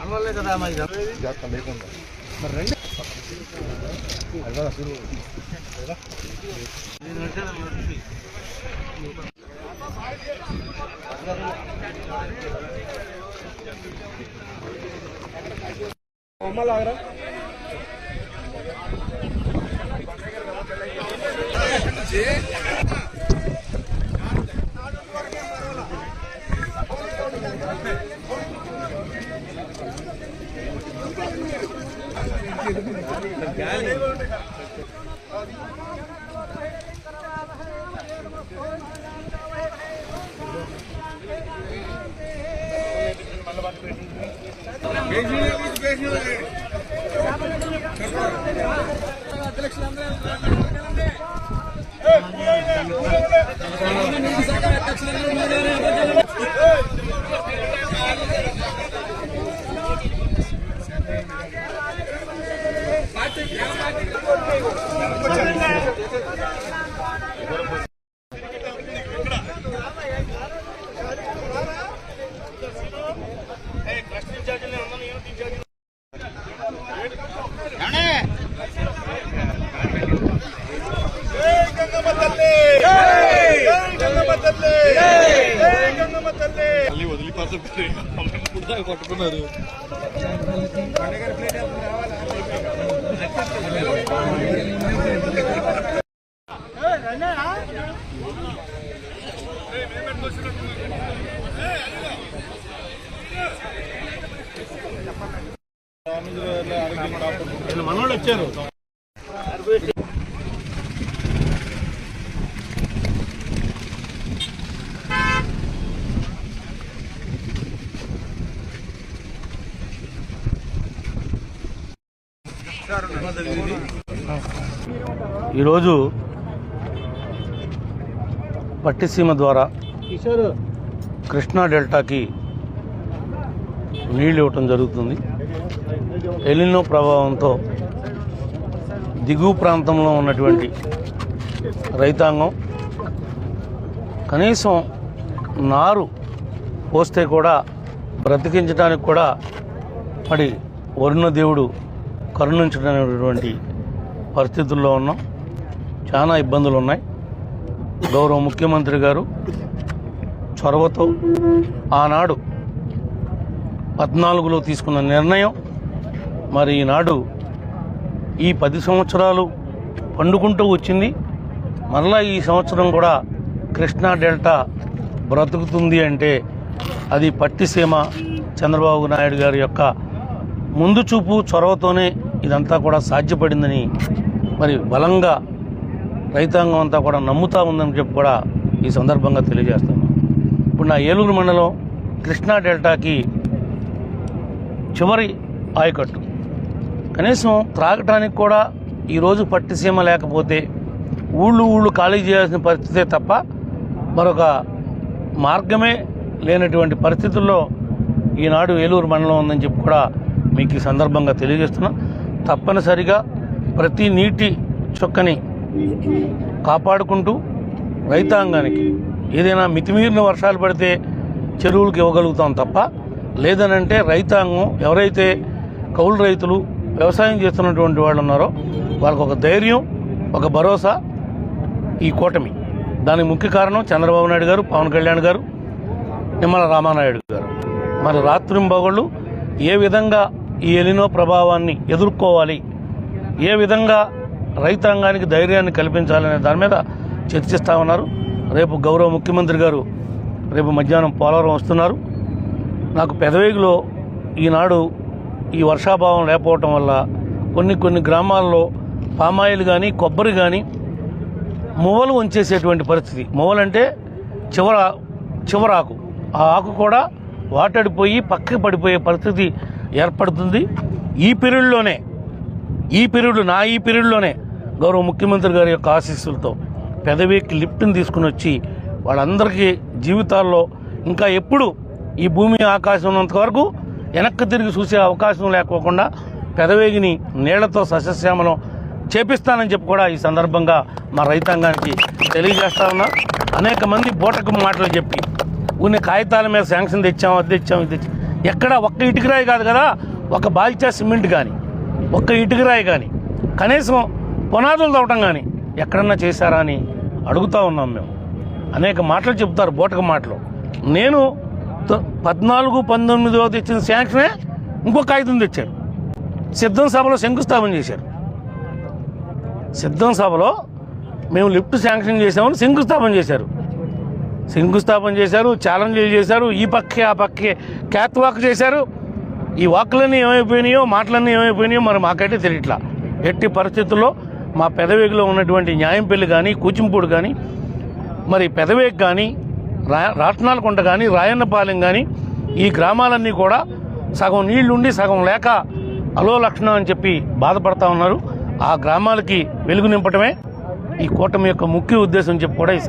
అన్నలే కదా మరి జాగ్రత్త లేకుండా మరి రండి అమ్మలాగరా కొట్టుకున్నారు మనోళ్ళు వచ్చారు. ఈరోజు పట్టిసీమ ద్వారా కృష్ణా డెల్టాకి నీళ్ళు ఇవ్వటం జరుగుతుంది. ఎలినో ప్రభావంతో దిగువ ప్రాంతంలో ఉన్నటువంటి రైతాంగం కనీసం నారు పోస్తే కూడా బ్రతికించడానికి కూడా మరి వరుణ దేవుడు కరుణించడానికి పరిస్థితుల్లో ఉన్నాం. చాలా ఇబ్బందులు ఉన్నాయి. గౌరవ ముఖ్యమంత్రి గారు చొరవతో ఆనాడు 14లో తీసుకున్న నిర్ణయం మరి ఈనాడు ఈ 10 సంవత్సరాలు పండుకుంటూ వచ్చింది. మరలా ఈ సంవత్సరం కూడా కృష్ణా డెల్టా బ్రతుకుతుంది అంటే అది పట్టిసీమ చంద్రబాబు నాయుడు గారి యొక్క ముందు చూపు చొరవతోనే ఇదంతా కూడా సాధ్యపడిందని మరి బలంగా రైతాంగం అంతా కూడా నమ్ముతా ఉందని చెప్పి కూడా ఈ సందర్భంగా తెలియజేస్తాను. ఇప్పుడు నా ఏలూరు మండలం కృష్ణా డెల్టాకి చివరి ఆయకట్టు. కనీసం త్రాగటానికి కూడా ఈరోజు పట్టిసీమ లేకపోతే ఊళ్ళు ఖాళీ చేయాల్సిన పరిస్థితే తప్ప మరొక మార్గమే లేనటువంటి పరిస్థితుల్లో ఈనాడు ఏలూరు మండలం ఉందని చెప్పి కూడా మీకు ఈ సందర్భంగా తెలియజేస్తున్నా. తప్పనిసరిగా ప్రతి నీటి చుక్కని కాపాడుకుంటూ రైతాంగానికి ఏదైనా మితిమీరిన వర్షాలు పడితే చెరువులకు ఇవ్వగలుగుతాం తప్ప లేదనంటే రైతాంగం ఎవరైతే కౌలు రైతులు వ్యవసాయం చేస్తున్నటువంటి వాళ్ళు ఉన్నారో వాళ్ళకు ఒక ధైర్యం, ఒక భరోసా ఈ కూటమి. దానికి ముఖ్య కారణం చంద్రబాబు నాయుడు గారు, పవన్ కళ్యాణ్ గారు, నిమ్మల రామానాయుడు గారు. మరి రాత్రింబగళ్ళు ఏ విధంగా ఈ ఎలినో ప్రభావాన్ని ఎదుర్కోవాలి, ఏ విధంగా రైతాంగానికి ధైర్యాన్ని కల్పించాలనే దాని మీద చర్చిస్తూ ఉన్నారు. రేపు గౌరవ ముఖ్యమంత్రి గారు రేపు మధ్యాహ్నం పోలవరం వస్తున్నారు. నాకు పెదవేగిలో ఈనాడు ఈ వర్షాభావం లేకపోవటం వల్ల కొన్ని గ్రామాల్లో పామాయిల్ కానీ కొబ్బరి కానీ మువ్వలు వంచేసేటువంటి పరిస్థితి. మువ్వలంటే చివరాకు, ఆ ఆకు కూడా వాటడిపోయి పక్కకి పడిపోయే పరిస్థితి ఏర్పడుతుంది. ఈ పీరియడ్లోనే గౌరవ ముఖ్యమంత్రి గారి యొక్క ఆశీస్సులతో పెదవేకి లిఫ్ట్ని తీసుకుని వచ్చి వాళ్ళందరికీ జీవితాల్లో ఇంకా ఎప్పుడు ఈ భూమి ఆకాశం ఉన్నంత వరకు వెనక్కి తిరిగి చూసే అవకాశం లేకోకుండా పెదవేగిని నీళ్లతో సస్యశ్యామలం చేపిస్తానని చెప్పి కూడా ఈ సందర్భంగా మా రైతాంగానికి తెలియజేస్తా ఉన్నా. అనేక మంది బూటకు మాటలు చెప్పి కొన్ని కాగితాల మీద శాంక్షన్ తెచ్చాం, అది తెచ్చాం, ఇది తెచ్చాం. ఎక్కడ ఒక్క ఇటుకరాయి కాదు కదా, ఒక బాల్చా సిమెంట్ కానీ, ఒక్క ఇటుకరాయి కానీ, కనీసం పునాదులు తవ్వటం కానీ ఎక్కడన్నా చేశారా అని అడుగుతూ ఉన్నాం మేము. అనేక మాటలు చెప్తారు బూటకు మాటలు. నేను 14-19 తెచ్చిన శాంక్షనే ఇంకో కాగితం తెచ్చారు. సిద్ధం సభలో శంకుస్థాపన చేశారు. సిద్ధం సభలో మేము లిఫ్ట్ శాంక్షన్ చేసామని శంకుస్థాపన చేశారు. ఛాలెంజ్లు చేశారు. ఈ పక్కే ఆ పక్కే క్యాత్ వాక్ చేశారు. ఈ వాక్లన్నీ ఏమైపోయినాయో, మాటలన్నీ ఏమైపోయినాయో మరి మాకైతే తెలియట్లా. ఎట్టి పరిస్థితుల్లో మా పెదవేగిలో ఉన్నటువంటి న్యాయంపల్లి కానీ, కూచింపూడి కానీ, మరి పెదవేగి కానీ, రాట్నాలకొండ కానీ, రాయన్నపాలెం కానీ, ఈ గ్రామాలన్నీ కూడా సగం నీళ్లుండి సగం లేక అలో లక్షణం అని చెప్పి బాధపడతా ఉన్నారు. ఆ గ్రామాలకి వెలుగు నింపటమే ఈ కూటమి యొక్క ముఖ్య ఉద్దేశం చెప్పి కూడా ఈ